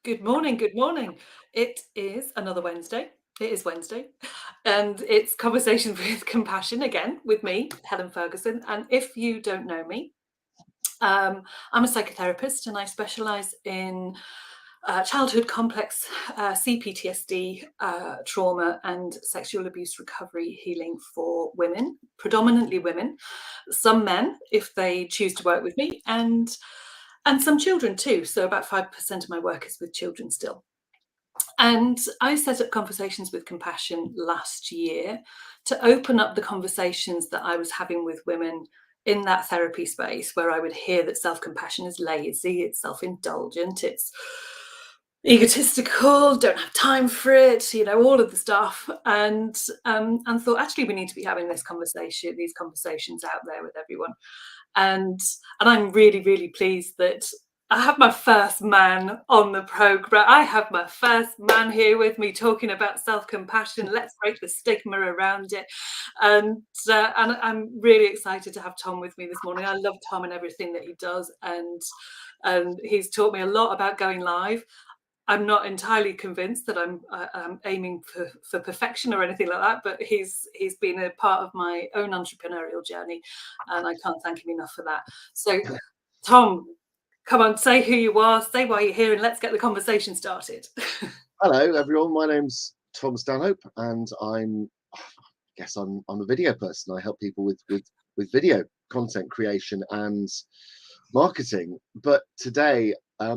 Good morning, good morning. It is another Wednesday. It is Wednesday, and it's Conversations with Compassion again with me, Helen Ferguson. And if you don't know me, I'm a psychotherapist and I specialise in childhood complex CPTSD, trauma, and sexual abuse recovery healing for women, predominantly women, some men if they choose to work with me, and some children too. So about 5% of my work is with children still. And I set up Conversations with Compassion last year to open up the conversations that I was having with women in that therapy space where I would hear that self-compassion is lazy, it's self-indulgent, it's egotistical, don't have time for it, all of the stuff. And thought actually we need to be having these conversations out there with everyone. And I'm really, really pleased that I have my first man on the program. I have my first man here with me talking about self-compassion. Let's break the stigma around it. And I'm really excited to have Tom with me this morning. I love Tom and everything that he does, and he's taught me a lot about going live. I'm not entirely convinced that I'm aiming for perfection or anything like that, but he's been a part of my own entrepreneurial journey, and I can't thank him enough for that. So, Tom, come on, say who you are, say why you're here, and let's get the conversation started. Hello, everyone. My name's Tom Stanhope, and I'm a video person. I help people with video content creation and marketing. But today, I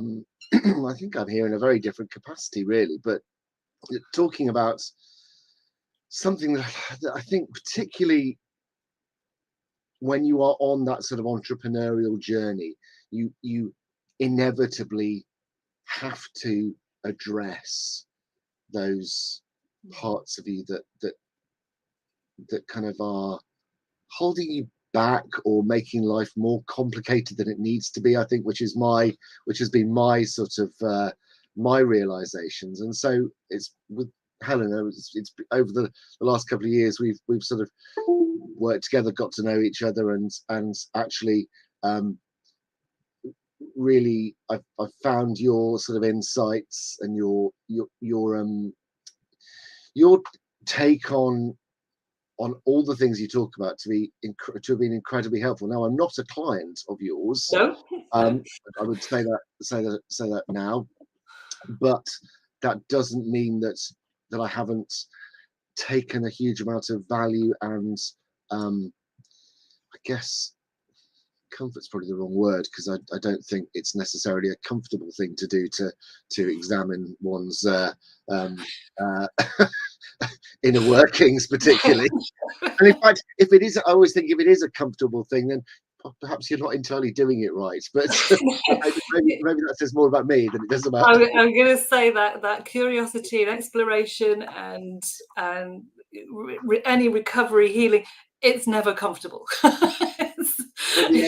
think I'm here in a very different capacity, really. But talking about something that I think, particularly when you are on that sort of entrepreneurial journey, you inevitably have to address those parts of you that kind of are holding you back or making life more complicated than it needs to be, I think, which has been my sort of my realizations. And so it's with Helena, it's over the last couple of years we've sort of worked together, got to know each other, and actually really I've found your sort of insights and your take on all the things you talk about to have been incredibly helpful. Now, I'm not a client of yours. No? I would say that now, but that doesn't mean that I haven't taken a huge amount of value, and I guess comfort's probably the wrong word, because I don't think it's necessarily a comfortable thing to do to examine one's inner workings, particularly. And in fact, if it is, I always think if it is a comfortable thing, then perhaps you're not entirely doing it right. But maybe that says more about me than it does about. I'm going to say that curiosity and exploration and any recovery healing, it's never comfortable. But the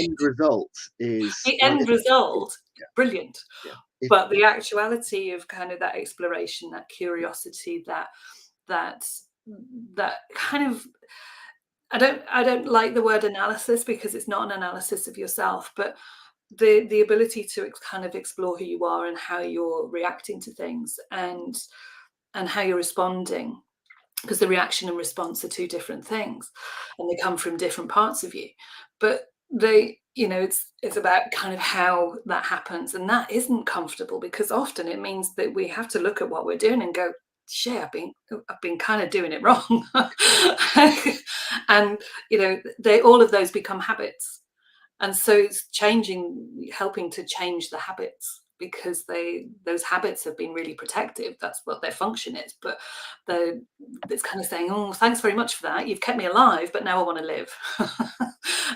end result is brilliant. Yeah. But the actuality of kind of that exploration, that curiosity, that kind of, I don't like the word analysis, because it's not an analysis of yourself, but the ability to kind of explore who you are and how you're reacting to things, and how you're responding, because the reaction and response are two different things, and they come from different parts of you. But it's about kind of how that happens, and that isn't comfortable, because often it means that we have to look at what we're doing and go, shit, I've been kind of doing it wrong. And all of those become habits, and so it's helping to change the habits, because those habits have been really protective. That's what their function is. But it's kind of saying, oh, thanks very much for that, you've kept me alive, but now I want to live.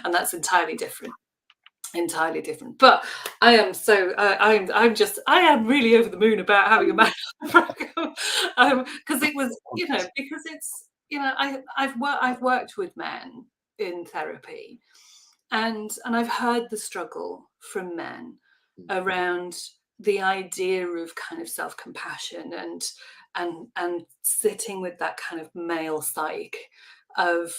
And that's entirely different. But I am I am really over the moon about having a man on the program, because it was, because it's, I've worked with men in therapy, and I've heard the struggle from men around the idea of kind of self-compassion, and sitting with that kind of male psyche of,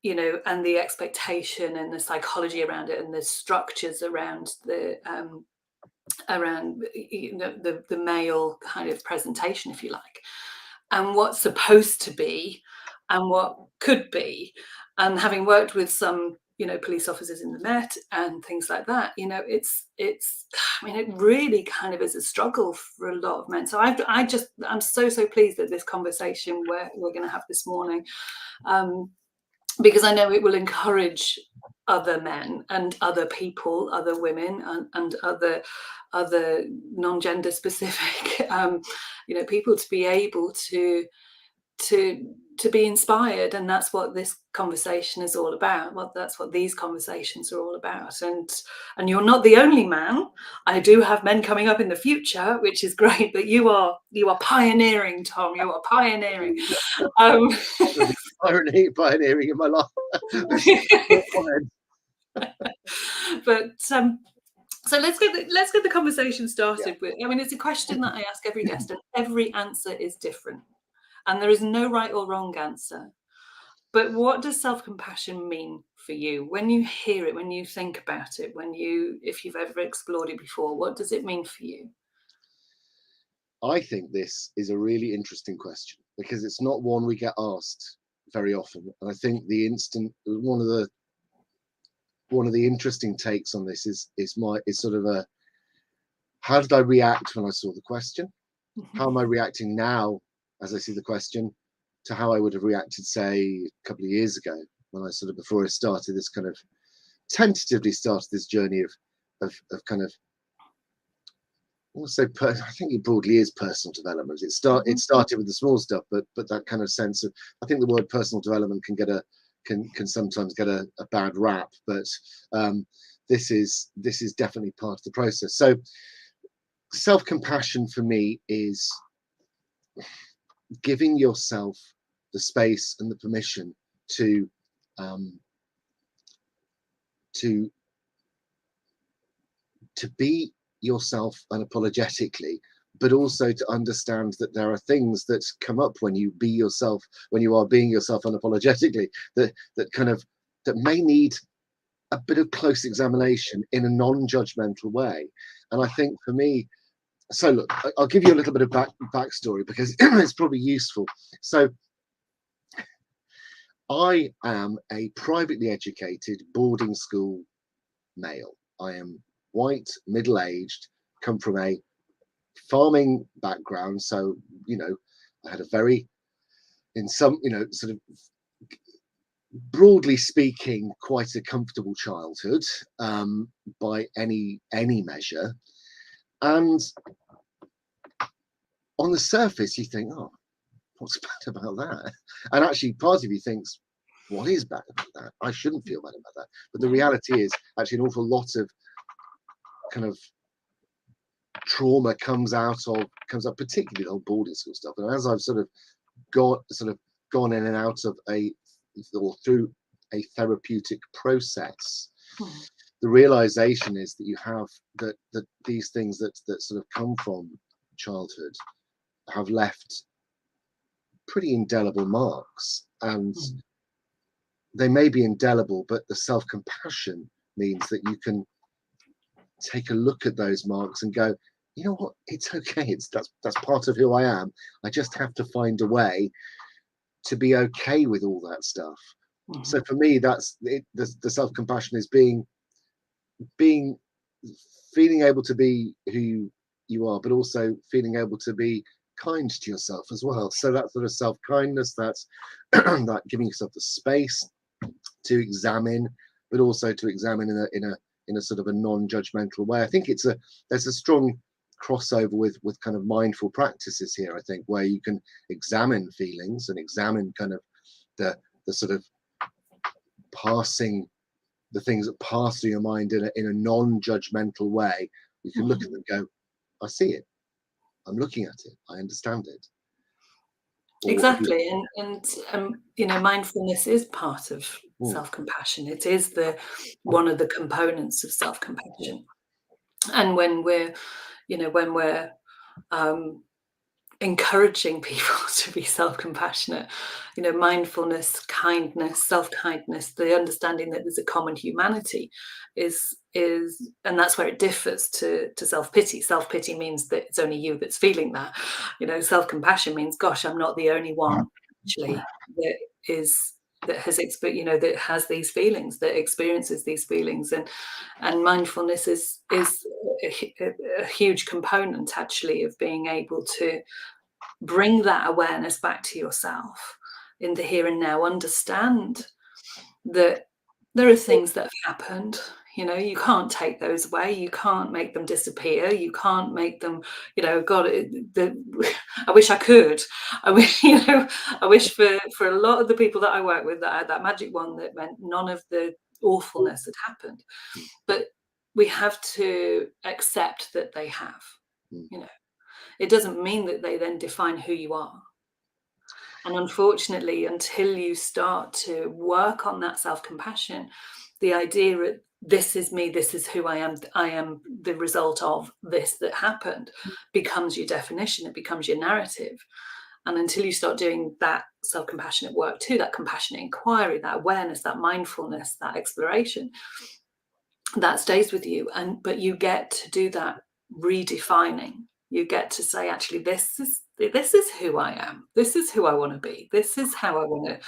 and the expectation and the psychology around it, and the structures around around the male kind of presentation, if you like, and what's supposed to be and what could be. And having worked with some, police officers in the Met and things like that, I mean, it really kind of is a struggle for a lot of men. So I'm so pleased that this conversation we're going to have this morning, because I know it will encourage other men and other people, other women, and other non-gender specific, people to be able to be inspired. And that's what this conversation is all about. Well, that's what these conversations are all about. And you're not the only man. I do have men coming up in the future, which is great. But you are pioneering, Tom. You are pioneering. Pioneering in my life. But so let's get the conversation started with. I mean, it's a question that I ask every guest, and every answer is different, and there is no right or wrong answer. But what does self-compassion mean for you when you hear it, when you think about it, if you've ever explored it before? What does it mean for you? I think this is a really interesting question because it's not one we get asked very often, and I think one of the interesting takes on this is sort of a, how did I react when I saw the question? How am I reacting now as I see the question to how I would have reacted, say, a couple of years ago when I before I started this kind of tentatively started this journey of kind of, I think it broadly is personal development. It started with the small stuff, but that kind of sense of, I think the word personal development can sometimes get a bad rap, but this is definitely part of the process. So self-compassion for me is giving yourself the space and the permission to be yourself unapologetically, but also to understand that there are things that come up when you are being yourself unapologetically, that may need a bit of close examination in a non-judgmental way. And I think for me, so look, I'll give you a little bit of backstory because it's probably useful. So I am a privately educated boarding school male. I am white, middle-aged, come from a farming background. So, I had a very, in some, sort of broadly speaking, quite a comfortable childhood, by any measure. And on the surface, you think, oh, what's bad about that? And actually, part of you thinks, what is bad about that? I shouldn't feel bad about that. But the reality is, actually, an awful lot of kind of trauma comes up, particularly the whole boarding school stuff. And as I've gone in and out of through a therapeutic process, the realization is that you have that these things that sort of come from childhood have left pretty indelible marks, and they may be indelible, but the self-compassion means that you can take a look at those marks and go, you know what, it's okay, that's part of who I am. I just have to find a way to be okay with all that stuff. So for me, that's it. The self-compassion is feeling able to be who you are, but also feeling able to be kind to yourself as well. So that sort of self-kindness, that's that giving yourself the space to examine, but also to examine in a sort of a non-judgmental way. I think there's a strong crossover with kind of mindful practices here, I think, where you can examine feelings and examine kind of the sort of passing, the things that pass through your mind in a non-judgmental way. You can look at them and go, I see it, I'm looking at it, I understand it. Exactly. And mindfulness is part of self-compassion. It is one of the components of self-compassion. And when we're encouraging people to be self-compassionate, mindfulness, kindness, self-kindness, the understanding that there's a common humanity is is, and that's where it differs to self-pity. Self-pity means that it's only you that's feeling that. Self-compassion means, gosh, I'm not the only one actually that is that has that has these feelings, that experiences these feelings. And mindfulness is a huge component actually of being able to bring that awareness back to yourself in the here and now. Understand that there are things that have happened. You can't take those away. You can't make them disappear. You can't make them, God, I wish I could. I wish, I wish for a lot of the people that I work with that I had that magic wand that meant none of the awfulness had happened. But we have to accept that they have. It doesn't mean that they then define who you are. And unfortunately, until you start to work on that self-compassion, the idea that this is me, this is who I am the result of this that happened, becomes your definition, it becomes your narrative. And until you start doing that self-compassionate work too, that compassionate inquiry, that awareness, that mindfulness, that exploration, that stays with you. But you get to do that redefining. You get to say, actually, this is who I am. This is who I want to be. This is how I want to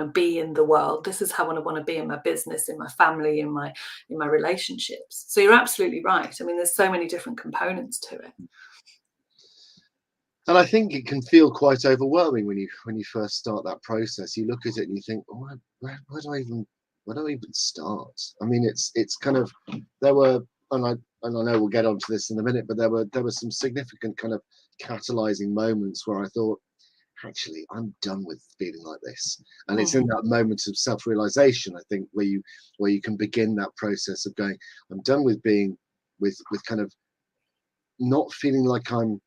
be in the world. This is how I want to be in my business, in my family, in my relationships. So you're absolutely right. I mean, there's so many different components to it. And I think it can feel quite overwhelming when you first start that process. You look at it and you think, oh, where do I even start? I mean, it's kind of, there were, and I know we'll get onto this in a minute, but there were some significant kind of catalyzing moments where I thought, actually, I'm done with feeling like this. And it's in that moment of self-realization, I think, where you can begin that process of going, I'm done with being with kind of not feeling like I'm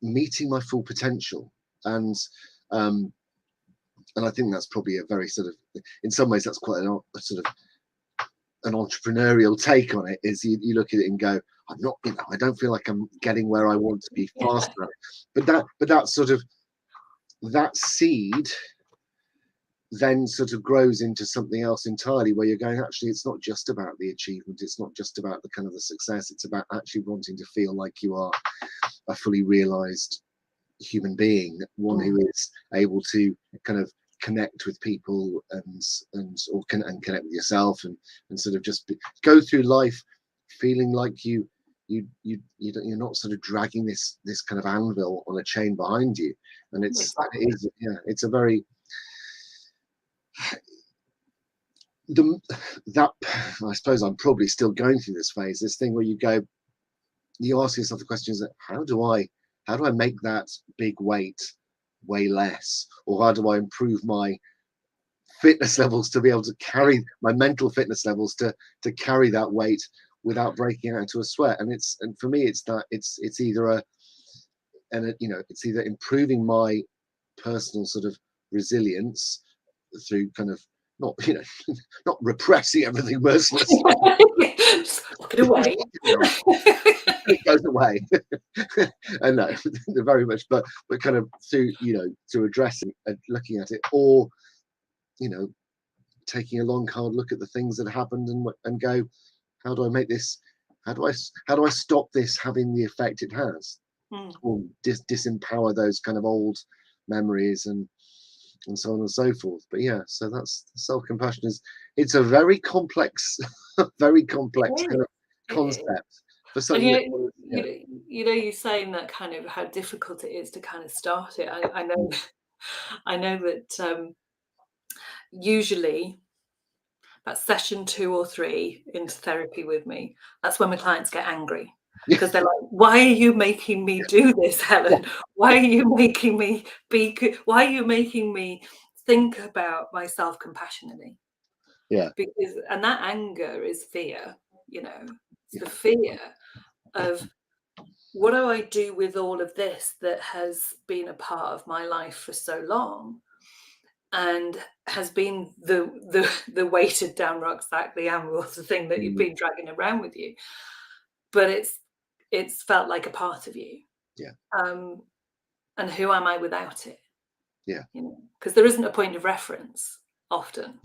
meeting my full potential. And I think that's probably a very sort of, in some ways, that's quite a sort of an entrepreneurial take on it. Is you look at it and go, I'm not, I don't feel like I'm getting where I want to be fast enough. But that sort of, that seed then sort of grows into something else entirely, where you're going, actually, it's not just about the achievement. It's not just about the kind of the success. It's about actually wanting to feel like you are a fully realized human being, one who is able to kind of connect with people and connect with yourself and sort of just go through life feeling like you're not sort of dragging this kind of anvil on a chain behind you. And it's a very I suppose I'm probably still going through this phase, this thing where you ask yourself the questions that how do I make that big weight weigh less, or how do I improve my fitness levels to be able to carry my mental fitness levels to carry that weight without breaking out into a sweat. And for me it's either it's either improving my personal sort of resilience through kind of not repressing everything mercilessly. Lock it away. It goes away. And no, very much, but kind of through addressing and looking at it, or taking a long hard look at the things that happened and go, how do I make this? How do I stop this having the effect it has, or disempower those kind of old memories and so on and so forth. But yeah, so that's self-compassion. It's a very complex kind of concept for something. You're saying that kind of how difficult it is to kind of start it. I know that usually about session 2 or 3 into therapy with me, that's when my clients get angry, because they're like, why are you making me do this, Helen? Why are you making me think about myself compassionately? And that anger is fear. It's the fear of, what do I do with all of this that has been a part of my life for so long and has been the weighted down rucksack, the anvil, the thing that you've been dragging around with you, but it's felt like a part of you. And who am I without it? Because there isn't a point of reference often.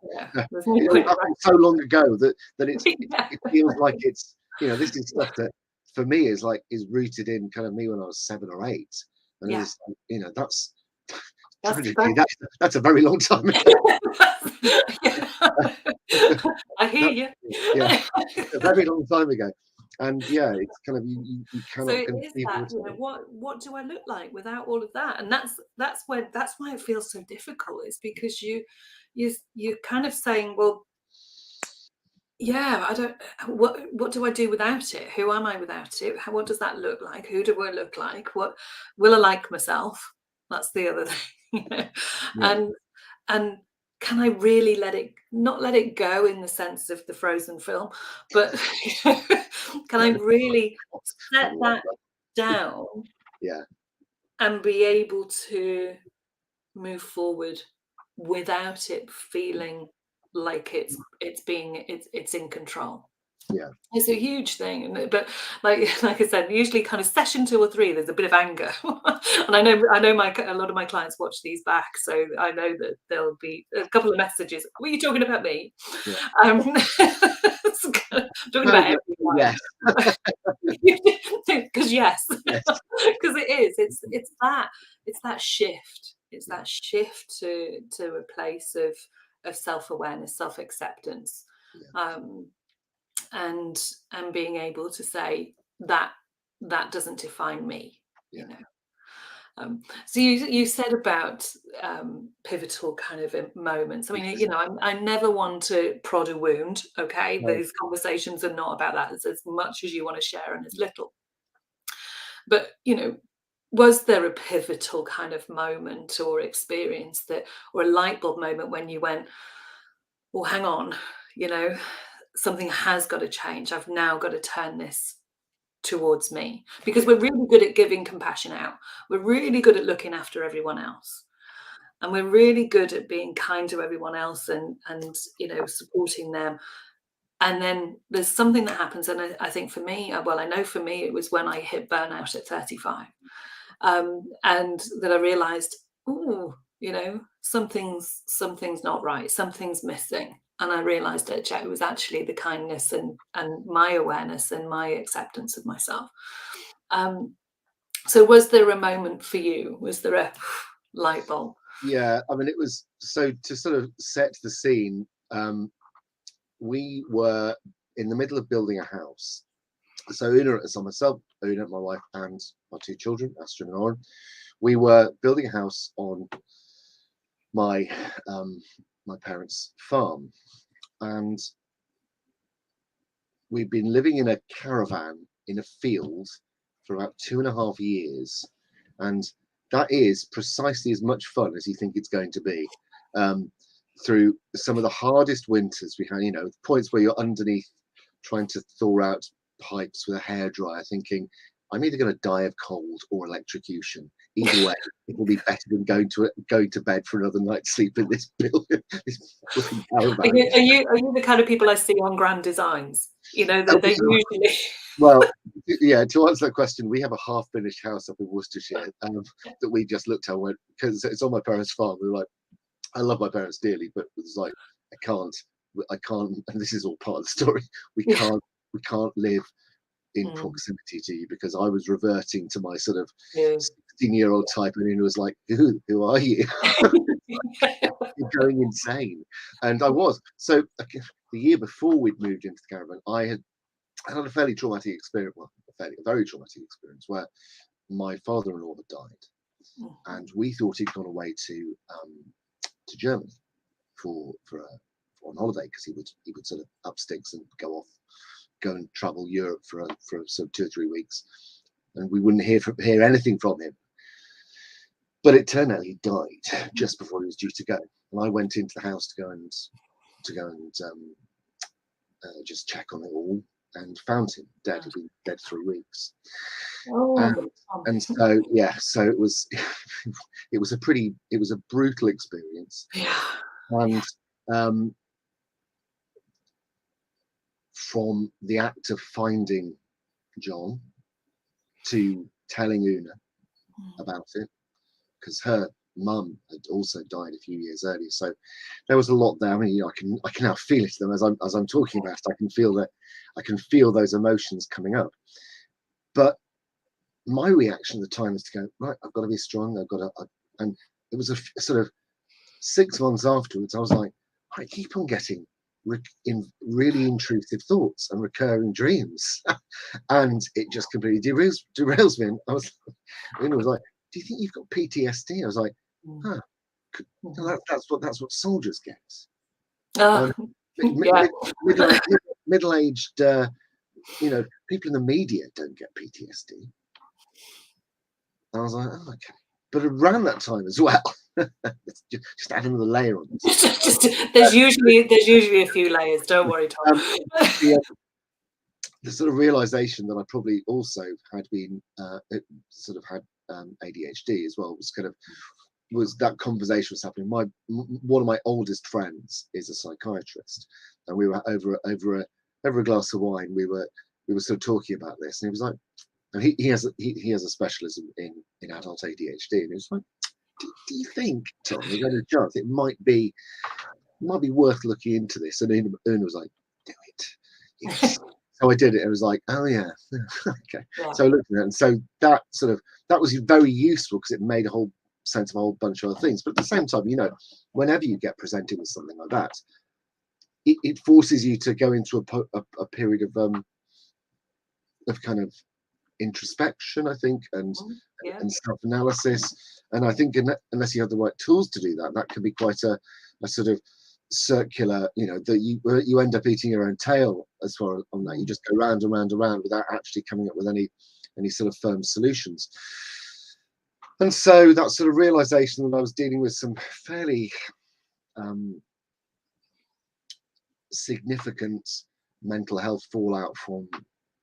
Yeah, there's no It all point happened so long ago that yeah. it feels like it's, you know, this is stuff that for me is like is rooted in kind of me when I was 7 or 8, and it Yeah, was, you know, that's that's tragically that's a very long time ago. yeah. I hear That, you. yeah, a very long time ago, and yeah, it's kind of you So cannot it is conceive of that, it you know, all. what do I look like without all of that? And that's why it feels so difficult, is because you're kind of saying, well, yeah, I don't, what do I do without it? Who am I without it? What does that look like? Who do I look like? What will I like myself? That's the other thing, you know. Yeah, And and can I really not let it go in the sense of the Frozen film, but can I really I set love that that. down Yeah, and be able to move forward without it feeling like it's in control? yeah, It's a huge thing, but like I said, usually kind of session 2 or 3, there's a bit of anger, and I know a lot of my clients watch these back, so I know that there'll be a couple of messages. Were you talking about me? yeah. It's kind of talking No, about but everyone. yes, Because yes, yes, because it is. It's that shift. It's that shift to a place of self-awareness, self-acceptance. yeah, Um, and being able to say that that doesn't define me, yeah. you know. So you said about pivotal kind of moments. I mean, you know, I never want to prod a wound. Okay, No, these conversations are not about that. It's as much as you want to share and as little. But you know, was there a pivotal kind of moment or experience that, or a light bulb moment when you went, well, hang on, you know, something has got to change. I've now got to turn this towards me, because yeah, we're really good at giving compassion out. We're really good at looking after everyone else. And we're really good at being kind to everyone else and you know, supporting them. And then there's something that happens. And I think for me, well, I know for me, it was when I hit burnout at 35. And that I realized, oh, you know, something's not right, something's missing. And I realized it was actually the kindness and my awareness and my acceptance of myself. Um, so was there a moment for you? Was there a light bulb? yeah. I mean, it was so to sort of set the scene. We were in the middle of building a house. So Una, so myself, Una, my wife, and my 2 children, Astrid and Oren, we were building a house on my my parents' farm, and we've been living in a caravan in a field for about 2.5 years, and that is precisely as much fun as you think it's going to be. Um, through some of the hardest winters we had, you know, points where you're underneath trying to thaw out pipes with a hairdryer, thinking, I'm either going to die of cold or electrocution. Either way, it will be better than going to bed for another night's sleep in this building, this flipping caravan. Are you the kind of people I see on grand designs? You know, that they usually Well, yeah, to answer that question, we have a half-finished house up in Worcestershire that we just looked at and went, because it's on my parents' farm. We were like, I love my parents dearly, but it's like, I can't, and this is all part of the story. yeah. We can't live in Mm, proximity to you, because I was reverting to my sort of yeah. 16-year-old type, and it was like, who are you? You're going insane. And I was. So the year before we'd moved into the caravan, I had a fairly traumatic experience, well, a very traumatic experience, where my father-in-law had died, Mhm. and we thought he'd gone away to Germany for on holiday, because he would sort of up sticks and go and travel Europe for sort of 2 or 3 weeks, and we wouldn't hear anything from him. But it turned out he died just before he was due to go, and I went into the house to go and just check on it all, and found him dead. He'd been dead 3 weeks, Oh, and so yeah, so it was it was a brutal experience, yeah. and from the act of finding John to telling Una Mm, about it, because her mum had also died a few years earlier, so there was a lot there. I mean, I can now feel it to them as I'm talking about it. I can feel those emotions coming up. But my reaction at the time was to go, right, I've got to be strong. And it was a sort of 6 months afterwards. I was like, I keep on getting in really intrusive thoughts and recurring dreams, and it just completely derails me. And I was, like, do you think you've got PTSD? I was like, huh, that's what soldiers get. Middle-aged, people in the media don't get PTSD. I was like, oh, okay. But around that time as well, just add another layer on this. There's usually a few layers. Don't worry, Tom. The sort of realization that I probably also had been sort of had ADHD as well was that conversation was happening. One of my oldest friends is a psychiatrist, and we were over a glass of wine. We were sort of talking about this, and he was like, and he has a specialism in adult ADHD, and he was like, do you think, Tom, there's any chance it might be worth looking into this? And Una was like, do it. Yes. So I did it. It was like, oh yeah, okay. Yeah. So I looked at it, and so that was very useful because it made a whole sense of a whole bunch of other things. But at the same time, whenever you get presented with something like that, it forces you to go into a period of kind of introspection, I think, and self-analysis. And I think unless you have the right tools to do that, that can be quite a sort of circular, that you end up eating your own tail as far as on that. You just go round and round and round without actually coming up with any sort of firm solutions. And so that sort of realization that I was dealing with some fairly significant mental health fallout from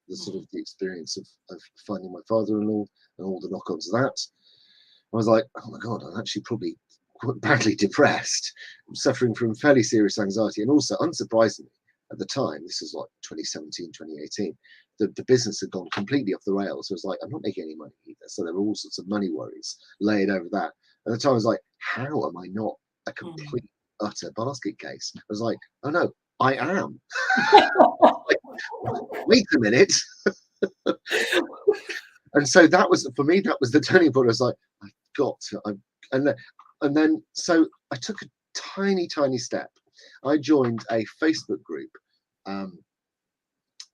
the sort of the experience of finding my father-in-law and all the knock-ons of that. I was like, oh my God, I'm actually probably quite badly depressed. I'm suffering from fairly serious anxiety. And also, unsurprisingly, at the time, this was like 2017, 2018, the business had gone completely off the rails. So it was like, I'm not making any money either. So there were all sorts of money worries laid over that. At the time, I was like, how am I not a complete, utter basket case? I was like, oh no, I am. Wait a minute. And so that was, for me, that was the turning point. I was like, I've got to, and then so I took a tiny step. I joined a Facebook group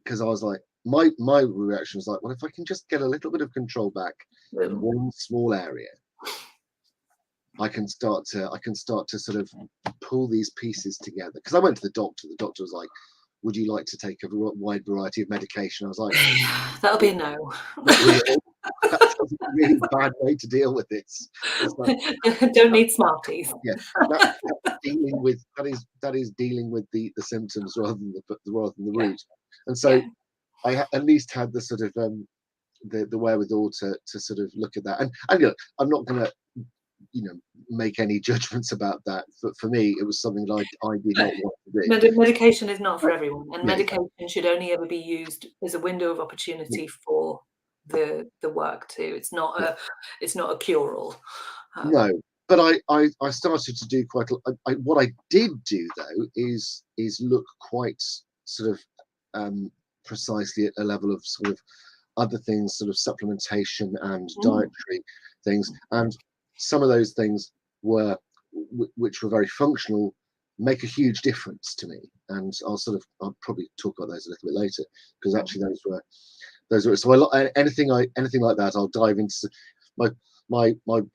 because I was like, my reaction was like, well, if I can just get a little bit of control back in one small area, I can start to sort of pull these pieces together. Because I went to the doctor. The doctor was like, would you like to take a wide variety of medication? I was like, that'll be a no. That's a really bad way to deal with this. Like, don't need Smarties. Yeah, that is dealing with the symptoms rather than the root. And so I at least had the sort of the wherewithal to sort of look at that. And I'm not going to make any judgments about that. But for me, it was something that I did not want to do. Medication is not for everyone, and medication should only ever be used as a window of opportunity for the work too. It's not a cure-all. No, but I started to do quite. What I did do though is look quite sort of precisely at a level of sort of other things, sort of supplementation and dietary things, and some of those things which were very functional make a huge difference to me. And I'll probably talk about those a little bit later, because actually those were so anything like that I'll dive into. My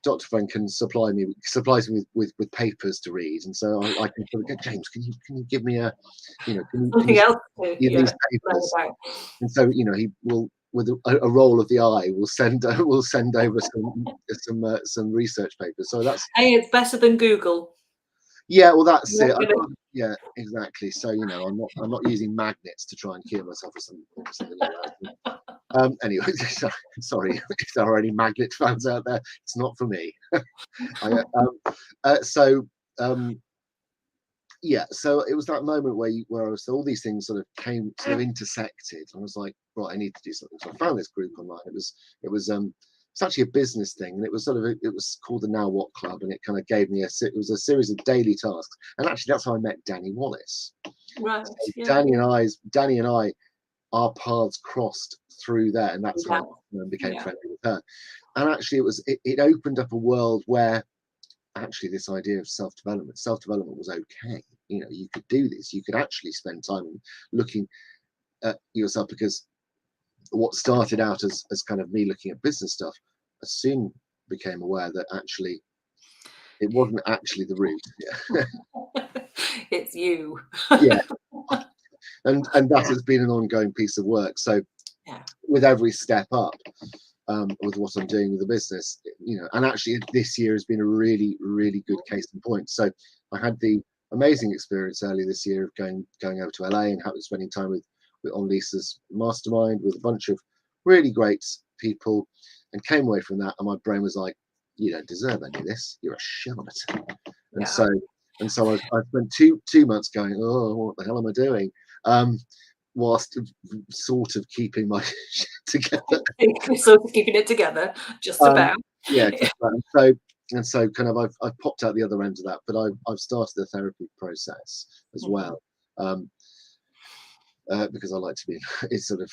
doctor friend supplies me with papers to read, and so I can sort of go, James, can you give me something else these papers? And so he will, with a roll of the eye, will send over some research papers. So that's it's better than Google. Yeah, well, that's it. Yeah, exactly. So I'm not using magnets to try and cure myself or something like that. Anyway, sorry if there are any magnet fans out there. It's not for me. So it was that moment where all these things sort of intersected, and I was like, right, I need to do something. So I found this group online. It was it's actually a business thing, and it was sort of it was called the Now What Club, and it kind of gave me it was a series of daily tasks, and actually that's how I met Danny Wallace. Right. So Yeah. Danny and I, our paths crossed through there, and that's how I became Yeah. friendly with her. And actually, it opened up a world where actually this idea of self-development was okay. You know, you could do this. You could actually spend time looking at yourself, because what started out as kind of me looking at business stuff, I soon became aware that actually it wasn't actually the route. It's you. Yeah. And that has been an ongoing piece of work. So Yeah. with every step up, with what I'm doing with the business, you know, and actually this year has been a really, really good case in point. So I had the amazing experience earlier this year of going over to LA and spending time on Lisa's mastermind with a bunch of really great people, and came away from that and my brain was like, you don't deserve any of this, you're a charlatan. And so I spent two months going, oh, what the hell am I doing, whilst sort of keeping my shit together. Sort of keeping it together, just about. Yeah, just about. And so kind of I've popped out the other end of that, but I've started the therapy process as well, because I like to be. It's sort of,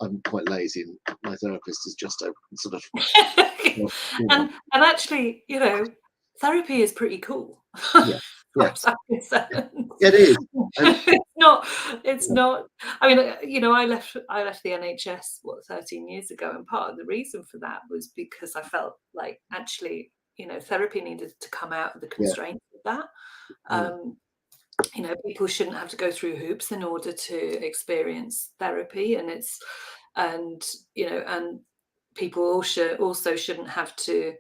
I'm quite lazy, and my therapist is just a sort of. You know, and actually, you know, therapy is pretty cool. yeah, yeah, It's it is. And, not. It's not. I mean, you know, I left the NHS 13 years ago, and part of the reason for that was because I felt like actually, you know, therapy needed to come out of the constraints of that. You know, people shouldn't have to go through hoops in order to experience therapy, and you know, and people also shouldn't have to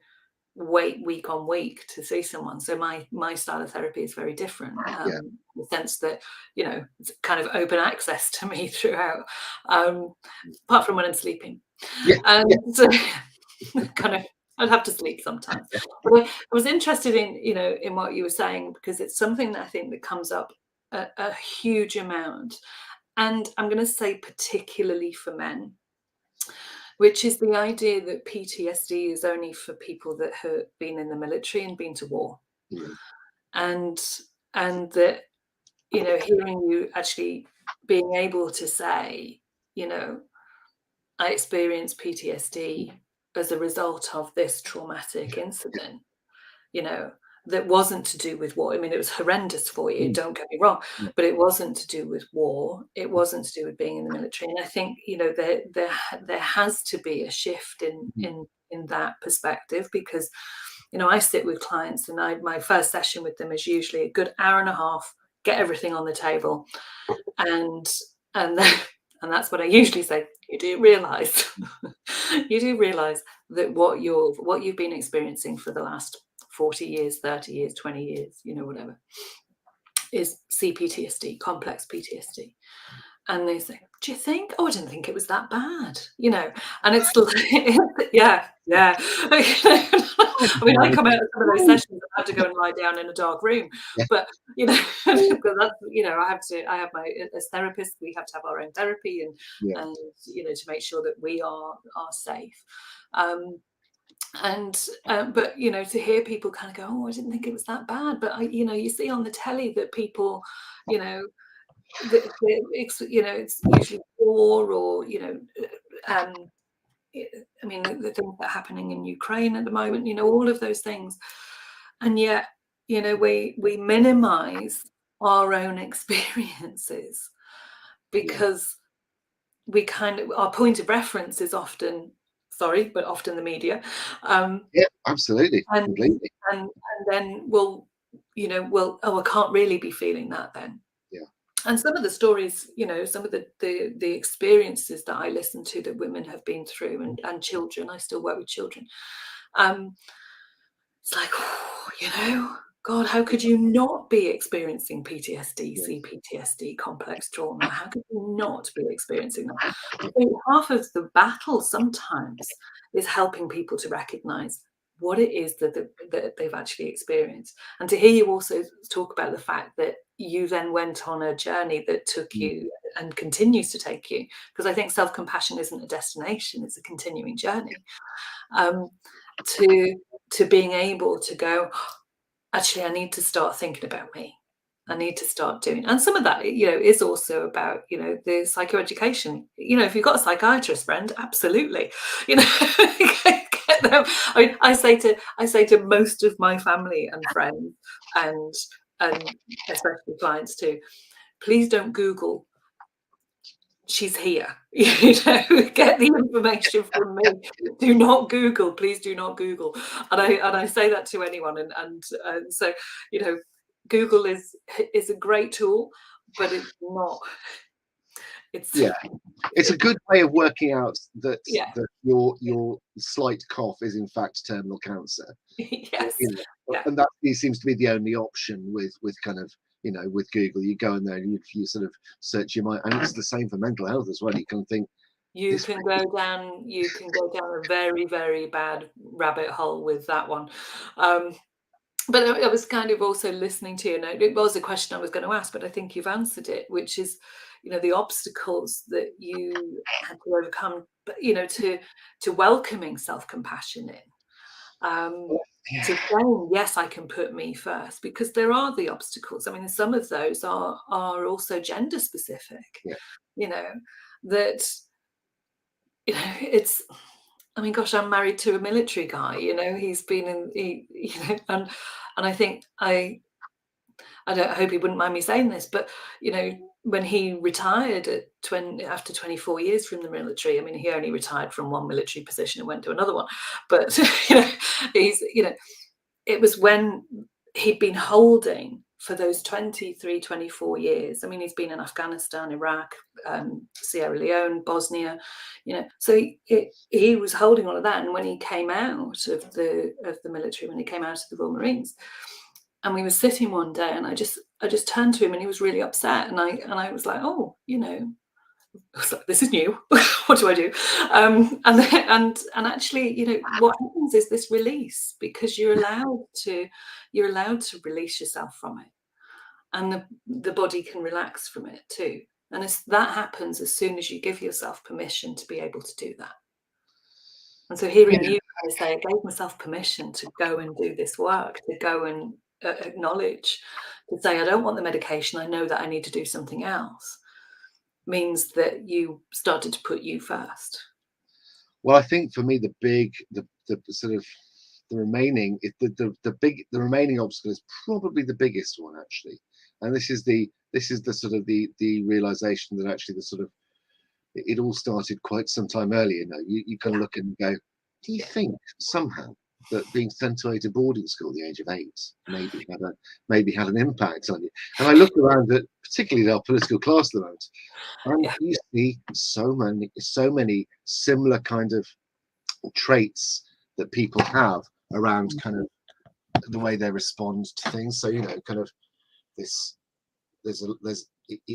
wait week on week to see someone. So my style of therapy is very different, yeah, in the sense that, you know, it's kind of open access to me throughout, apart from when I'm sleeping. yeah, And yeah, so kind of, I'd have to sleep sometimes. But I was interested in, you know, in what you were saying, because it's something that I think that comes up a huge amount, and I'm going to say particularly for men, which is the idea that PTSD is only for people that have been in the military and been to war. yeah, And that, you know, hearing you actually being able to say, you know, I experienced PTSD as a result of this traumatic incident, you know, that wasn't to do with war. I mean, it was horrendous for you, don't get me wrong, but it wasn't to do with war. It wasn't to do with being in the military. And I think, you know, there has to be a shift in that perspective, because, you know, I sit with clients, and my first session with them is usually a good hour and a half, get everything on the table, and then, and that's what I usually say. You do realize, you do realize that what you've been experiencing for the last 40 years, 30 years, 20 years, you know, whatever, is CPTSD, complex PTSD. And they say, do you think? Oh, I didn't think it was that bad, you know. And it's like, yeah. I mean, I come out of some of those sessions and have to go and lie down in a dark room, yeah, but you know, because that's, you know, I have my, as therapists, we have to have our own therapy, yeah, and you know, to make sure that we are safe. Um, but you know, to hear people kind of go, oh, I didn't think it was that bad, but you know, you see on the telly that people, you know, you know, it's usually war, or you know, I mean, the things that are happening in Ukraine at the moment, you know, all of those things, and yet, you know, we minimize our own experiences, yeah, because we kind of, our point of reference is often, sorry, but often the media, um, yeah, absolutely, and completely, and then we'll, you know, oh, I can't really be feeling that then. yeah, And some of the stories, you know, some of the experiences that I listen to that women have been through, and children, I still work with children. Um, it's like, oh, you know, God, how could you not be experiencing PTSD, yeah, CPTSD, complex trauma? How could you not be experiencing that? I think half of the battle sometimes is helping people to recognize what it is that they've actually experienced. And to hear you also talk about the fact that you then went on a journey that took you and continues to take you, because I think self-compassion isn't a destination, it's a continuing journey, um, to being able to go, actually, I need to start thinking about me. I need to start doing, and some of that, is also about, the psychoeducation. If you've got a psychiatrist friend, absolutely, get them. I say to most of my family and friends, and especially clients too, please don't Google. She's here. Get the information from me. Do not Google. Please do not Google. And I say that to anyone. And so, Google is a great tool, but it's not. It's a good way of working out that Yeah. that your slight cough is in fact terminal cancer. Yes. Yeah. And that seems to be the only option with kind of, with Google. You go in there and you sort of search your mind, and it's the same for mental health as well. You can think you can go down a very, very bad rabbit hole with that one. But I was kind of also listening to you, and it was a question I was going to ask, but I think you've answered it, which is, the obstacles that you had to overcome, but, to welcoming self-compassion in. To saying, yes, I can put me first, because there are the obstacles. I mean, some of those are also gender specific, that, it's, I mean, gosh, I'm married to a military guy, he's been and I think I hope he wouldn't mind me saying this, but, when he retired after 24 years from the military, I mean, he only retired from one military position and went to another one, but, it was when he'd been holding for those 23, 24 years. I mean, he's been in Afghanistan, Iraq, Sierra Leone, Bosnia, so he was holding all of that. And when he came out of the military, when he came out of the Royal Marines, and we were sitting one day, and I just turned to him, and he was really upset, and I was like, oh, this is new. What do I do? And actually, what happens is this release, because you're allowed to release yourself from it, and the body can relax from it too. And that happens as soon as you give yourself permission to be able to do that. And so hearing you say, I gave myself permission to go and do this work, to go and acknowledge, to say, I don't want the medication, I know that I need to do something else, means that you started to put you first. Well, I think for me, the sort of the remaining obstacle is probably the biggest one, actually. And this is the sort of the realization that actually it all started quite some time earlier. You kind of look and go, do you think somehow that being sent away to boarding school at the age of 8 maybe had an impact on you? And I look around at particularly our political class at the moment, and you see so many similar kind of traits that people have around kind of the way they respond to things. So kind of it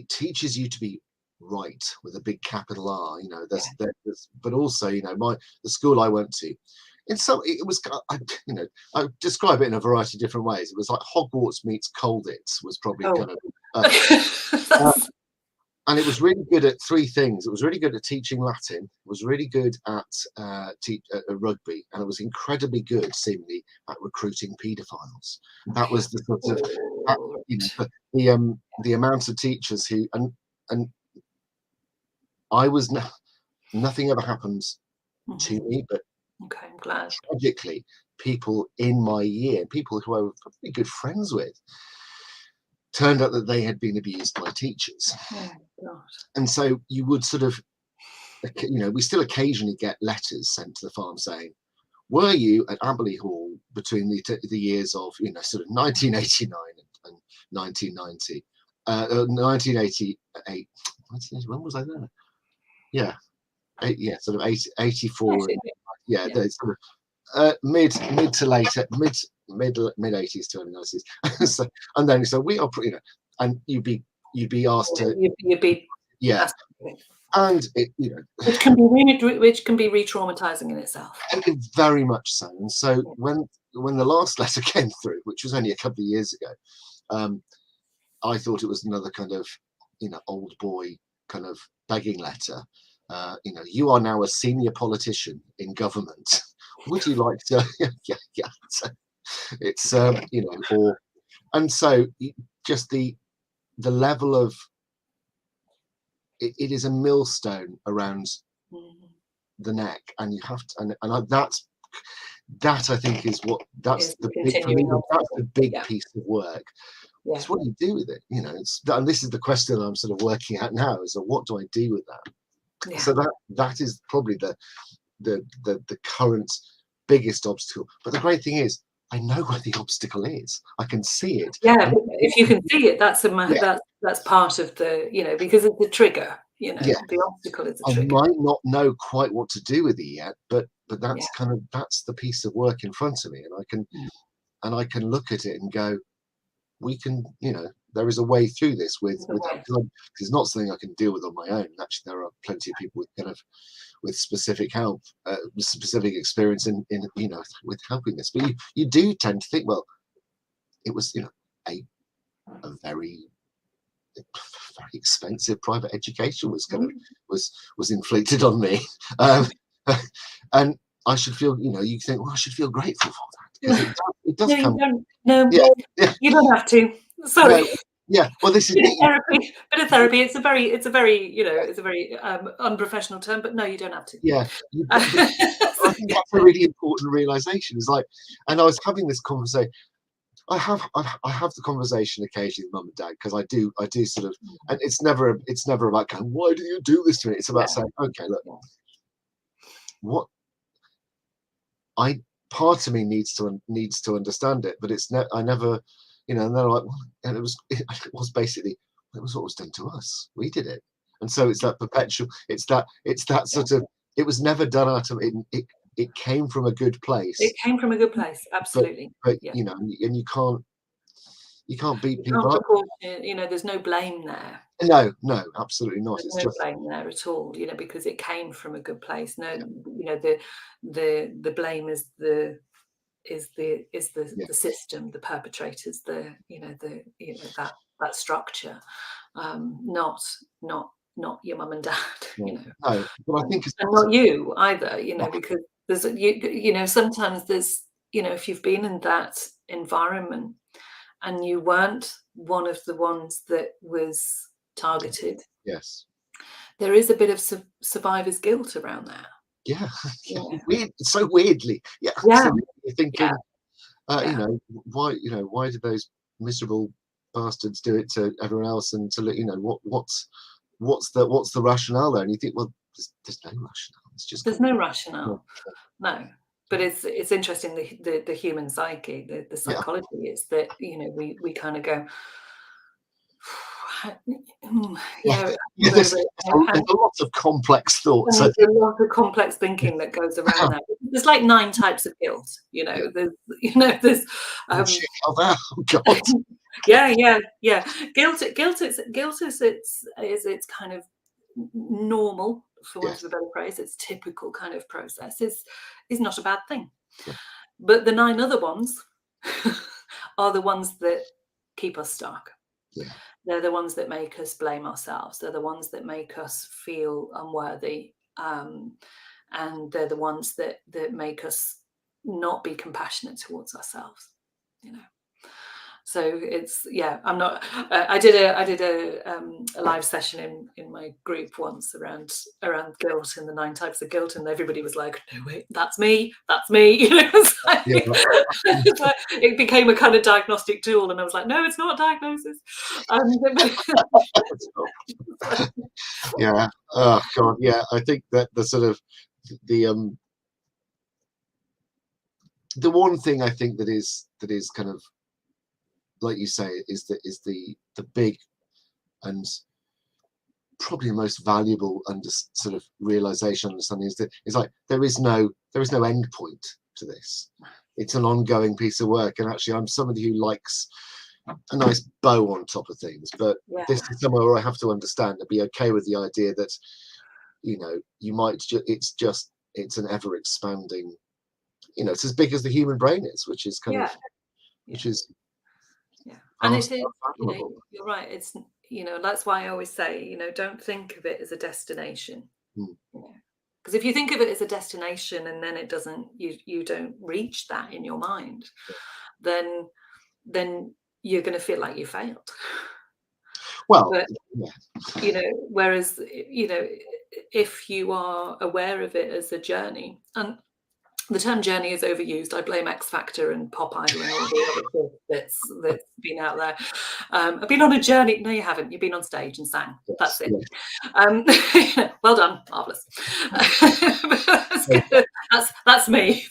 teaches you to be right with a big capital R. There's but also the school I went to, it was I describe it in a variety of different ways. It was like Hogwarts meets Colditz was probably kind of and it was really good at three things. It was really good at teaching Latin, it was really good at rugby, and it was incredibly good, seemingly, at recruiting paedophiles. That was the sort of the amount of teachers who and I was nothing ever happened to me, but okay, I'm glad. Tragically, people in my year, people who I was pretty good friends with, turned out that they had been abused by teachers. Oh, God. And so you would sort of, we still occasionally get letters sent to the farm saying, were you at Aberley Hall between the years of, sort of 1989 and 1990, 1988, when was I there? Yeah, sort of 84. Yeah, sort of mid to late mid 80s to early 90s. So, and then so we are pretty, and you'd be asked to and it, which can be re-traumatizing in itself. Very much so. And so when the last letter came through, which was only a couple of years ago, I thought it was another kind of, old boy kind of begging letter. You are now a senior politician in government. Would you like to? Yeah. So it's or and so just the level of it is a millstone around the neck, and you have to, that I think is that's the big for me. That's the big piece of work. Yeah. It's what do you do with it? And this is the question I'm sort of working at now: is what do I do with that? Yeah. So that is probably the current biggest obstacle. But the great thing is, I know where the obstacle is. I can see it. Yeah, but if you can see it, that's part of the, because it's a trigger. The obstacle is a trigger. I might not know quite what to do with it yet, but that's that's the piece of work in front of me, and I can look at it and go, we can, there is a way through this with it's not something I can deal with on my own. Actually, there are plenty of people with specific help, specific experience in with helping this. But you do tend to think, well, it was a very expensive private education was inflicted on me, and I should feel, you think, well, I should feel grateful for that, because it does come. You don't have to. Sorry. No, yeah, well, this is bit of therapy. It's a very unprofessional term, but no, you don't have to. Yeah, I think that's a really important realization. Is like, and I was having this conversation. I have the conversation occasionally with mum and dad, because I do sort of, and it's never about going, why do you do this to me? It's about saying, okay, look, what part of me needs to understand it, but I never, and they're like, well, and it was basically, it was what was done to us. We did it, and so it's that perpetual. It's that sort of. It was never done out of it. It came from a good place. It came from a good place, absolutely. But and you can't beat people up. There's no blame there. No, absolutely not. There's It's no blame there at all, because it came from a good place. No, the blame is the system, the perpetrators, that structure, not your mum and dad. No, but I think and not you either. Because there's sometimes there's if you've been in that environment and you weren't one of the ones that was targeted. Yes. There is a bit of survivor's guilt around that. Yeah. So weirdly. Yeah. Yeah. So you're thinking, why did those miserable bastards do it to everyone else, and to what's the rationale there? And you think, well, there's no rationale. It's just there's no rationale. No. But it's interesting, the human psyche, the psychology is that we kind of go, there's a lot of complex thoughts. There's a lot of complex thinking that goes around that. There's like 9 types of guilt. There's oh God. yeah. Guilt is it's kind of normal, for want of a better phrase. It's typical kind of process is not a bad thing. Yeah. But the 9 other ones are the ones that keep us stuck. Yeah. They're the ones that make us blame ourselves. They're the ones that make us feel unworthy, and they're the ones that make us not be compassionate towards ourselves. So it's I'm not. I did a live session in my group once around guilt and the 9 types of guilt, and everybody was like, "No, wait, that's me." It became a kind of diagnostic tool, and I was like, "No, it's not a diagnosis." Yeah. Oh God. Yeah. I think that the sort of the one thing I think that is kind of, like you say, is the big and probably the most valuable sort of understanding is like there is no end point to this. It's an ongoing piece of work, and actually I'm somebody who likes a nice bow on top of things, but this is somewhere where I have to understand and be okay with the idea that you might it's an ever expanding, it's as big as the human brain is, which is kind of which is And are it so is, unfathomable. you're right. It's, that's why I always say, don't think of it as a destination. Mm. Because if you think of it as a destination and then it doesn't, you don't reach that in your mind, then you're going to feel like you failed. Well, But yeah. whereas if you are aware of it as a journey, and the term journey is overused. I blame X Factor and Pop Idol and all the other cool bits that's been out there. I've been on a journey. No, you haven't. You've been on stage and sang. That's it. Well done, marvelous. That's me.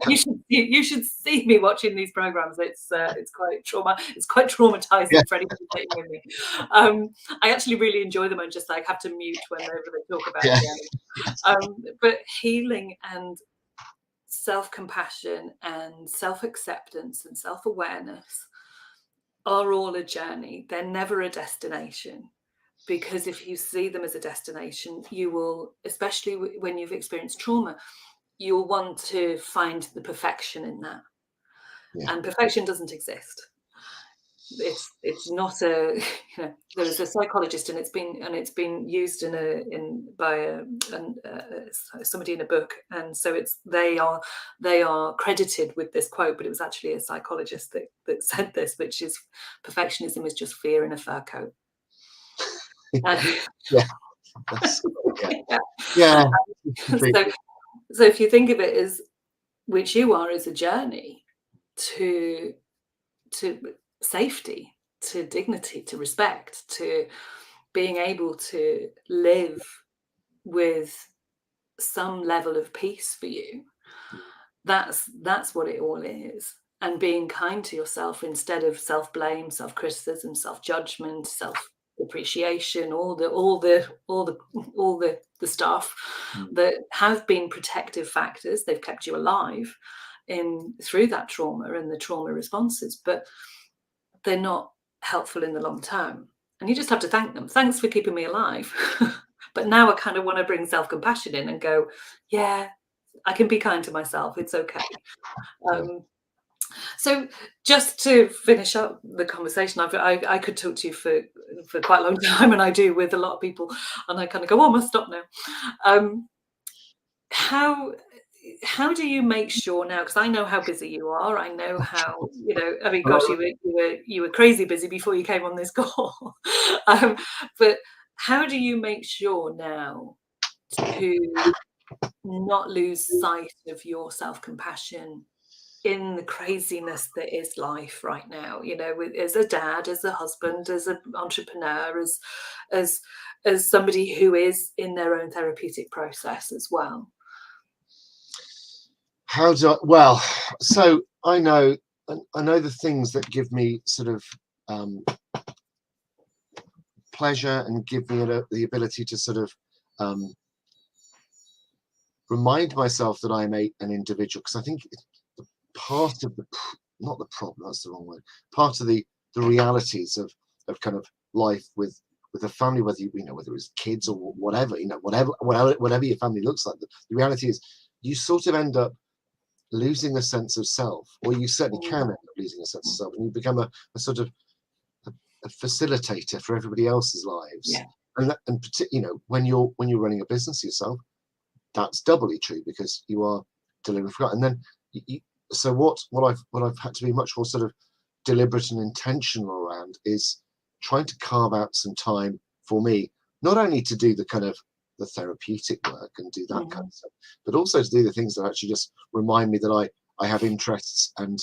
You should see me watching these programs. It's quite Yeah. traumatizing for anybody sitting with me. I actually really enjoy them and just like have to mute whenever they talk about Yeah. journey. But healing and self-compassion and self-acceptance and self-awareness are all a journey. They're never a destination, because if you see them as a destination, you will, especially when you've experienced trauma, you'll want to find the perfection in that. Yeah. And perfection doesn't exist. It's not a there was a psychologist, and it's been used by somebody in a book, and so they are credited with this quote, but it was actually a psychologist that said this, which is, perfectionism is just fear in a fur coat. Yeah. Yeah. So if you think of it as, which you are, as a journey to safety, to dignity, to respect, to being able to live with some level of peace for you, that's what it all is. And being kind to yourself instead of self-blame, self-criticism, self-judgment, self-depreciation, all the stuff that have been protective factors. They've kept you alive through that trauma and the trauma responses, but they're not helpful in the long term. And you just have to thank them. Thanks for keeping me alive. But now I kind of want to bring self-compassion in and go, yeah, I can be kind to myself. It's okay. So just to finish up the conversation, I could talk to you for quite a long time, and I do with a lot of people, and I kind of go, oh, I must stop now. How do you make sure now? Because I know how busy you are. I know how, I mean, gosh, you were crazy busy before you came on this call. But how do you make sure now to not lose sight of your self-compassion in the craziness that is life right now? As a dad, as a husband, as an entrepreneur, as somebody who is in their own therapeutic process as well. So I know the things that give me sort of pleasure and give me the ability to sort of remind myself that I'm an individual, because I think part of not the problem, that's the wrong word, part of the realities of kind of life with a family, whether whether it's kids or whatever, whatever your family looks like, the reality is you sort of end up losing a sense of self, or you certainly can end up losing a sense of self, and you become a sort of a facilitator for everybody else's lives. Yeah. And when you're running a business yourself, that's doubly true, because you are delivering for God. And then so what I've had to be much more sort of deliberate and intentional around is trying to carve out some time for me, not only to do the kind of the therapeutic work and do that kind of stuff, but also to do the things that actually just remind me that I have interests and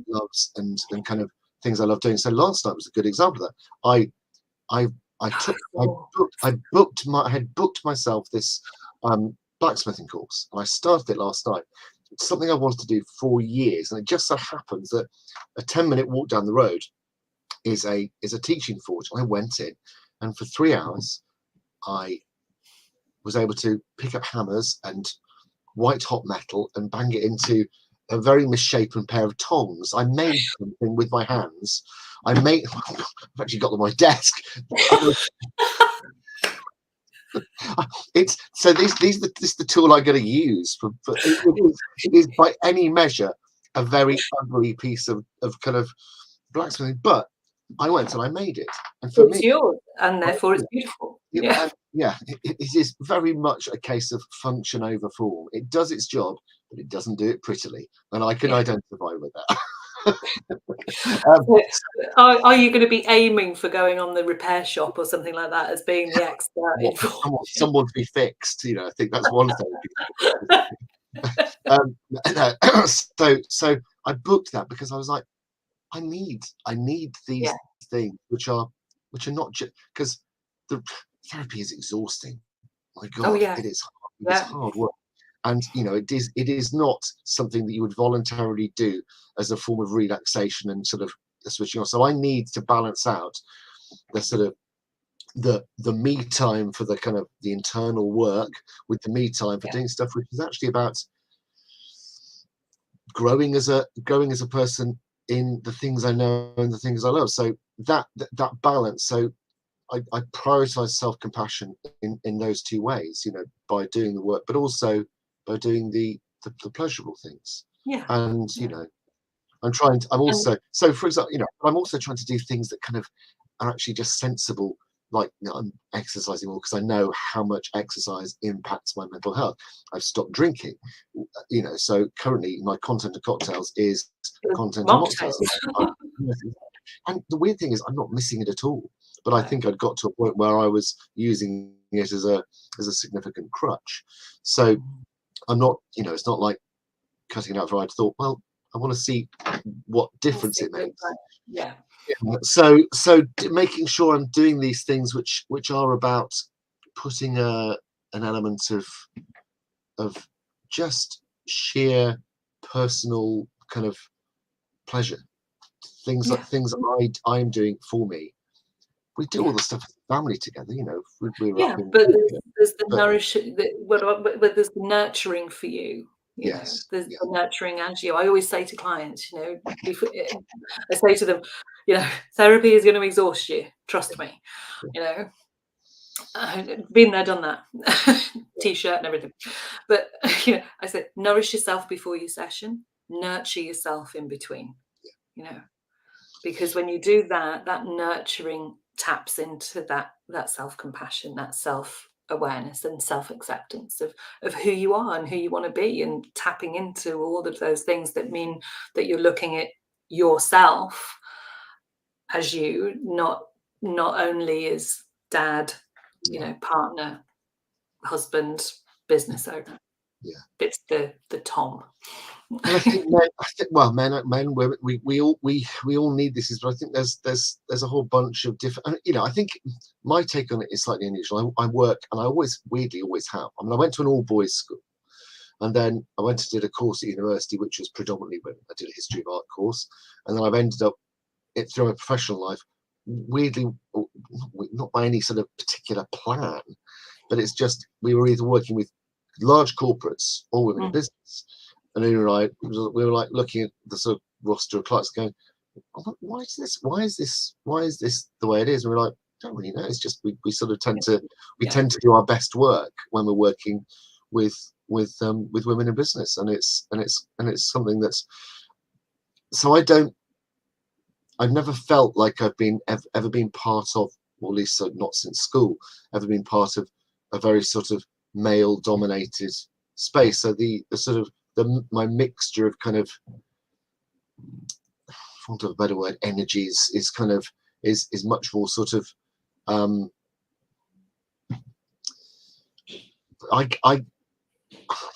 loves and kind of things I love doing. So last night was a good example of that. I had booked myself this blacksmithing course, and I started it last night. It's something I wanted to do for years, and it just so happens that a 10-minute walk down the road is a teaching forge. I went in, and for 3 hours I was able to pick up hammers and white hot metal and bang it into a very misshapen pair of tongs. I made something with my hands. I've actually got them on my desk. This is the tool I'm going to use it is by any measure a very ugly piece of kind of blacksmithing, but I went and I made it, and for It's me, yours, and therefore it's beautiful. Yeah. it is very much a case of function over form. It does its job, but it doesn't do it prettily, and I can Yeah. identify with that. So, are you going to be aiming for going on the repair shop or something like that as being the expert in Someone to be fixed, I think that's one thing. No, so I booked that because I was like, I need these Yeah. things which are not just because the therapy is exhausting. My Oh God, yeah. it is hard. It's Yeah. hard work, and it is not something that you would voluntarily do as a form of relaxation and sort of switching off. So I need to balance out the sort of the me time for the kind of the internal work with the me time for doing stuff which is actually about growing as a person in the things I know and the things I love. So that balance. So I prioritize self-compassion in those two ways, by doing the work, but also by doing the pleasurable things. Yeah. And Yeah. I'm And also, so for example, I'm also trying to do things that kind of are actually just sensible. Like, I'm exercising more because I know how much exercise impacts my mental health. I've stopped drinking, so currently my content of cocktails is content of mocktails. mocktails. And the weird thing is I'm not missing it at all. But I No. think I'd got to a point where I was using it as a significant crutch. So I'm not, it's not like cutting it out for I thought, well, I want to see what difference it makes. Yeah. So making sure I'm doing these things which are about putting an element of just sheer personal kind of pleasure, things Yeah. that I'm doing for me. We do all the stuff as a family together, we're up Yeah, in, but there's the but nourishing, but there's the nurturing for you. yes, There's yeah, the nurturing as you. I always say to clients, before, I say to them, therapy is going to exhaust you. Trust me. You know, been there, done that. T-shirt and everything. But I said, nourish yourself before your session. Nurture yourself in between. Because when you do that, that nurturing taps into that self-compassion, that self-awareness and self-acceptance of who you are and who you want to be, and tapping into all of those things that mean that you're looking at yourself as you, not only as dad, partner, husband, business owner. yeah. It's the Tom. And I think men, women, we all need this. But I think there's a whole bunch of different. I think my take on it is slightly unusual. I work, and I weirdly always have. I mean, I went to an all boys school, and then I went and did a course at university which was predominantly women. I did a history of art course, and then I've ended up through my professional life, weirdly, not by any sort of particular plan, but it's just we were either working with large corporates or women in business. And we were like looking at the sort of roster of clients going, why is this the way it is? And we're like, don't really know. It's just we sort of tend to do our best work when we're working with women in business, and it's something that's, so I've never felt like I've been ever been part of, or at least not since school, ever been part of a very sort of male dominated space. So the sort of my mixture of kind of, for want of a better word, energies is kind of is much more sort of I'm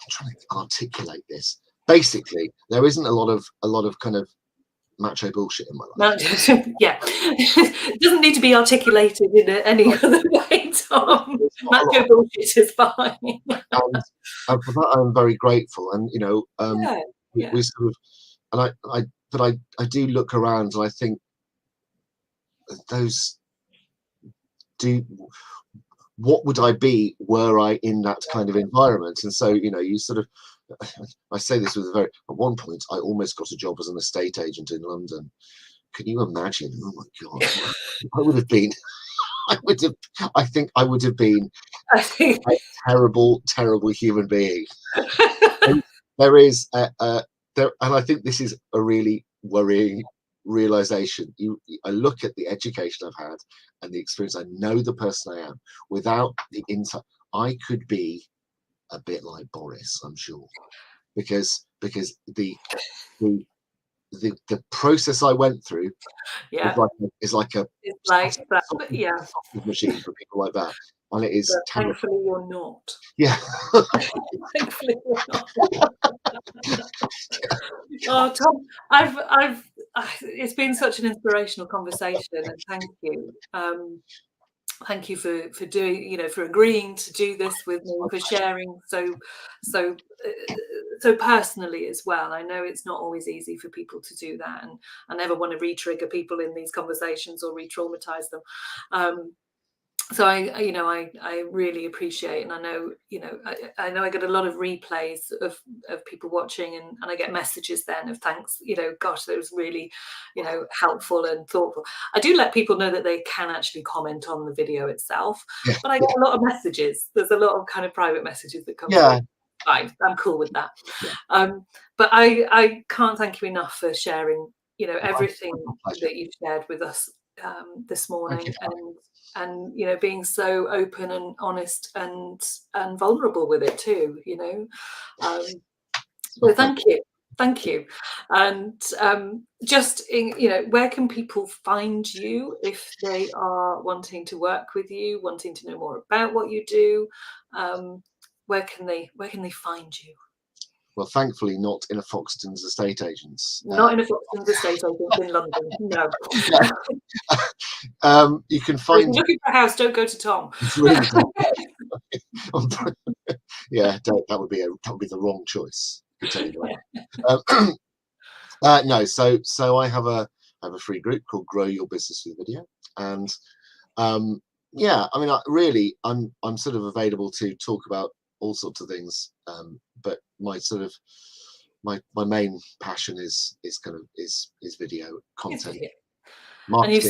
trying to articulate this. Basically, there isn't a lot of kind of macho bullshit in my life. Yeah, it doesn't need to be articulated in any other way, Tom. Macho bullshit is fine. And for that I'm very grateful. And we sort of, and I do look around and I think those what would I be were I in that kind of environment? And so you sort of, I say this with at one point I almost got a job as an estate agent in London. Can you imagine? Oh my God, I would have been I think I would have been a terrible human being. And there is and I think this is a really worrying realization. I look at the education I've had and the experience. I know the person I am. Without the insight, I could be a bit like Boris, I'm sure, because the process I went through Yeah, is like a it's like that. But sausage yeah, machine for people like that, and it is but terrible. thankfully you're not. Yeah. Thankfully you're not. Oh, Tom, it's been such an inspirational conversation, and thank you. Thank you for doing, for agreeing to do this with me, for sharing so so personally as well. I know it's not always easy for people to do that, and I never want to re-trigger people in these conversations or re-traumatize them. So I really appreciate, and I know, I know I get a lot of replays of people watching, and I get messages then of thanks, gosh, that was really, helpful and thoughtful. I do let people know that they can actually comment on the video itself, Yeah. but I get a lot of messages. There's a lot of kind of private messages that come Yeah. through. Fine, I'm cool with that. Yeah. But I can't thank you enough for sharing, everything pleasure. that you shared with us this morning, Thank you. and being so open and honest and vulnerable with it too. So thank you. And just where can people find you if they are wanting to work with you, wanting to know more about what you do? Where can they find you? Well, thankfully, not in a Foxton's estate agents. Not in a Foxton's estate agent in London. No. You can If find. you're looking for a house, don't go to Tom. It's really yeah, that would be the wrong choice. I can tell you that. No, so I have a free group called Grow Your Business with Video, and yeah, I mean, I'm sort of available to talk about all sorts of things, but my sort of my main passion is video content. And Marketing.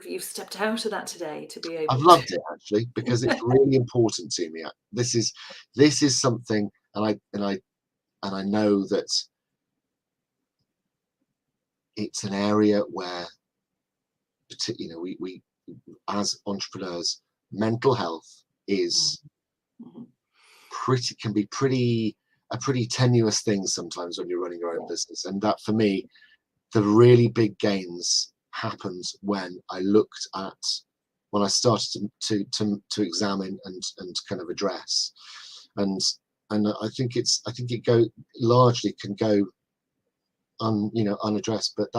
you've stepped out of that today to be able I've to. loved it, actually, because it's really important to me. This is something, and I know that it's an area where, we as entrepreneurs, mental health is can be a pretty tenuous thing sometimes when you're running your own business. And that, for me, the really big gains happened when I started to examine and kind of address, and I think it largely can go unaddressed, but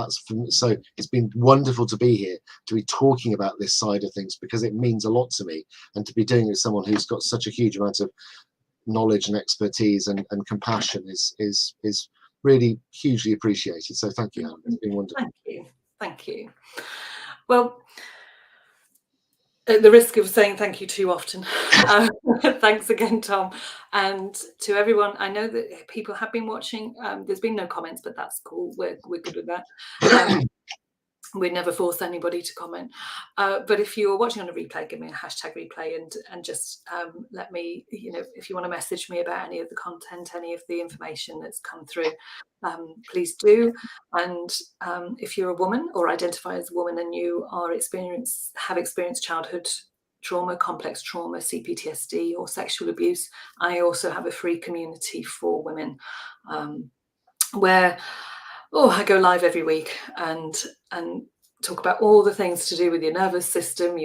so it's been wonderful to be here, to be talking about this side of things, because it means a lot to me, and to be doing it with someone who's got such a huge amount of knowledge and expertise and compassion is really hugely appreciated. So thank you, Helen. It's been wonderful. Thank you. Well, at the risk of saying thank you too often, thanks again, Tom, and to everyone. I know that people have been watching. There's been no comments, but that's cool. We're good with that. We never force anybody to comment, but if you're watching on a replay, give me a hashtag replay, and just let me, if you want to message me about any of the content, any of the information that's come through, please do. And if you're a woman or identify as a woman and you have experienced childhood trauma, complex trauma, CPTSD, or sexual abuse, I also have a free community for women where I go live every week and talk about all the things to do with your nervous system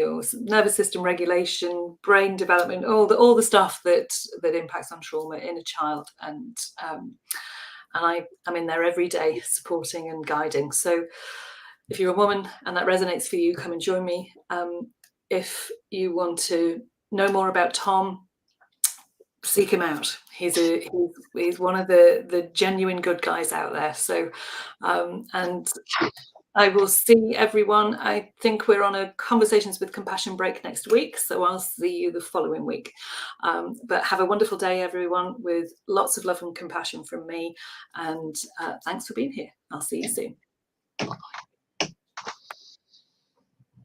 regulation, brain development, all the stuff that impacts on trauma in a child. And I'm in there every day supporting and guiding. So if you're a woman and that resonates for you, come and join me. If you want to know more about Tom, seek him out. He's one of the genuine good guys out there. So and I will see everyone. I think we're on a Conversations with Compassion break next week, so I'll see you the following week. But have a wonderful day, everyone, with lots of love and compassion from me, and thanks for being here. I'll see you soon.